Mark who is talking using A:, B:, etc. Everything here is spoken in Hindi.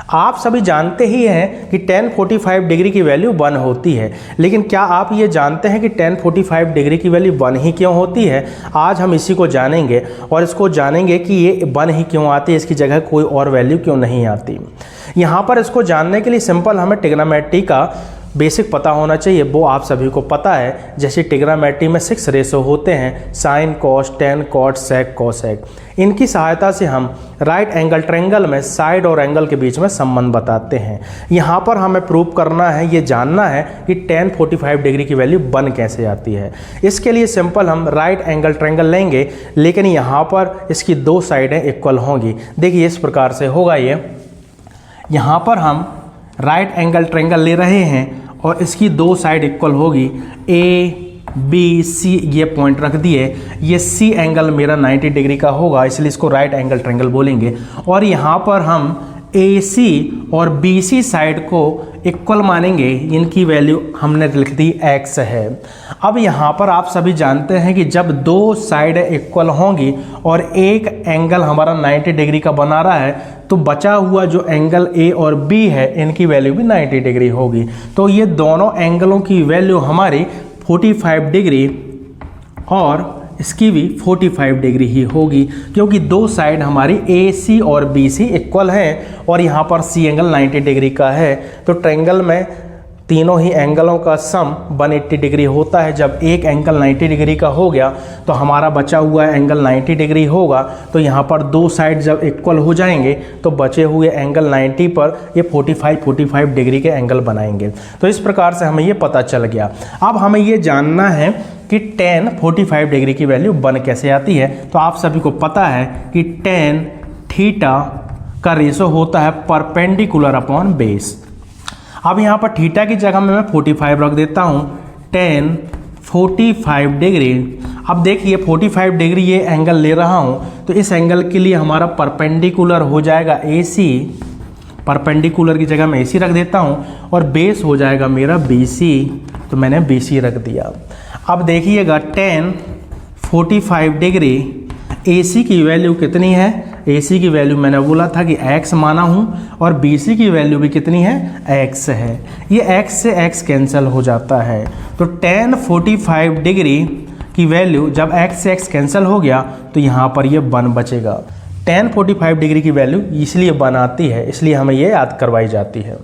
A: आप सभी जानते ही हैं कि tan 45 डिग्री की वैल्यू 1 होती है, लेकिन क्या आप ये जानते हैं कि tan 45 डिग्री की वैल्यू 1 ही क्यों होती है? आज हम इसी को जानेंगे और इसको जानेंगे कि ये 1 ही क्यों आती है, इसकी जगह कोई और वैल्यू क्यों नहीं आती। यहाँ पर इसको जानने के लिए सिंपल हमें ट्रिग्नोमेट्री का बेसिक पता होना चाहिए, वो आप सभी को पता है। जैसे ट्रिग्नोमेट्री में 6 रेशो होते हैं, साइन, कॉस, टेन, कॉट, सेक, कोसेक। इनकी सहायता से हम राइट एंगल ट्रायंगल में साइड और एंगल के बीच में संबंध बताते हैं। यहाँ पर हमें प्रूव करना है, ये जानना है कि tan 45 डिग्री की वैल्यू 1 कैसे आती है। इसके लिए सिंपल हम राइट एंगल ट्रायंगल लेंगे, लेकिन यहाँ पर इसकी 2 साइडें इक्वल होंगी। देखिए इस प्रकार से होगा ये। यहाँ पर हम राइट एंगल ट्रायंगल ले रहे हैं और इसकी 2 साइड इक्वल होगी। ए बी सी ये पॉइंट रख दिए, ये सी एंगल मेरा 90 डिग्री का होगा, इसलिए इसको राइट एंगल ट्रायंगल बोलेंगे। और यहाँ पर हम ए सी और बी सी साइड को इक्वल मानेंगे, इनकी वैल्यू हमने लिख दी x है। अब यहाँ पर आप सभी जानते हैं कि जब 2 साइड इक्वल होंगी और एक एंगल हमारा 90 डिग्री का बना रहा है, तो बचा हुआ जो एंगल A और B है इनकी वैल्यू भी 90 डिग्री होगी। तो ये दोनों एंगलों की वैल्यू हमारी 45 डिग्री और इसकी भी 45 डिग्री ही होगी, क्योंकि 2 साइड हमारी AC और BC इक्वल हैं और यहाँ पर C एंगल 90 डिग्री का है। तो ट्रायंगल में तीनों ही एंगलों का सम 180 डिग्री होता है। जब एक एंगल 90 डिग्री का हो गया तो हमारा बचा हुआ एंगल 90 डिग्री होगा। तो यहाँ पर 2 साइड जब इक्वल हो जाएंगे तो बचे हुए एंगल 90 पर ये 45 डिग्री के एंगल बनाएंगे। तो इस प्रकार से हमें ये पता चल गया। अब हमें ये जानना है कि tan 45 डिग्री की वैल्यू 1 कैसे आती है। तो आप सभी को पता है कि tan थीटा का रेशो होता है परपेंडिकुलर अपॉन बेस। अब यहाँ पर थीटा की जगह में मैं 45 रख देता हूँ, tan 45 डिग्री। अब देखिए 45 डिग्री ये एंगल ले रहा हूँ, तो इस एंगल के लिए हमारा परपेंडिकुलर हो जाएगा AC, परपेंडिकुलर की जगह मैं AC रख देता हूँ, और बेस हो जाएगा मेरा BC, तो मैंने BC रख दिया। अब देखिएगा tan 45 डिग्री AC की वैल्यू कितनी है? AC की वैल्यू मैंने बोला था कि x माना हूँ, और BC की वैल्यू भी कितनी है? x है। ये x से x कैंसिल हो जाता है, तो tan 45 डिग्री की वैल्यू जब x से x कैंसिल हो गया तो यहाँ पर ये 1 बचेगा। tan 45 डिग्री की वैल्यू इसलिए 1 आती है, इसलिए हमें ये याद करवाई जाती है।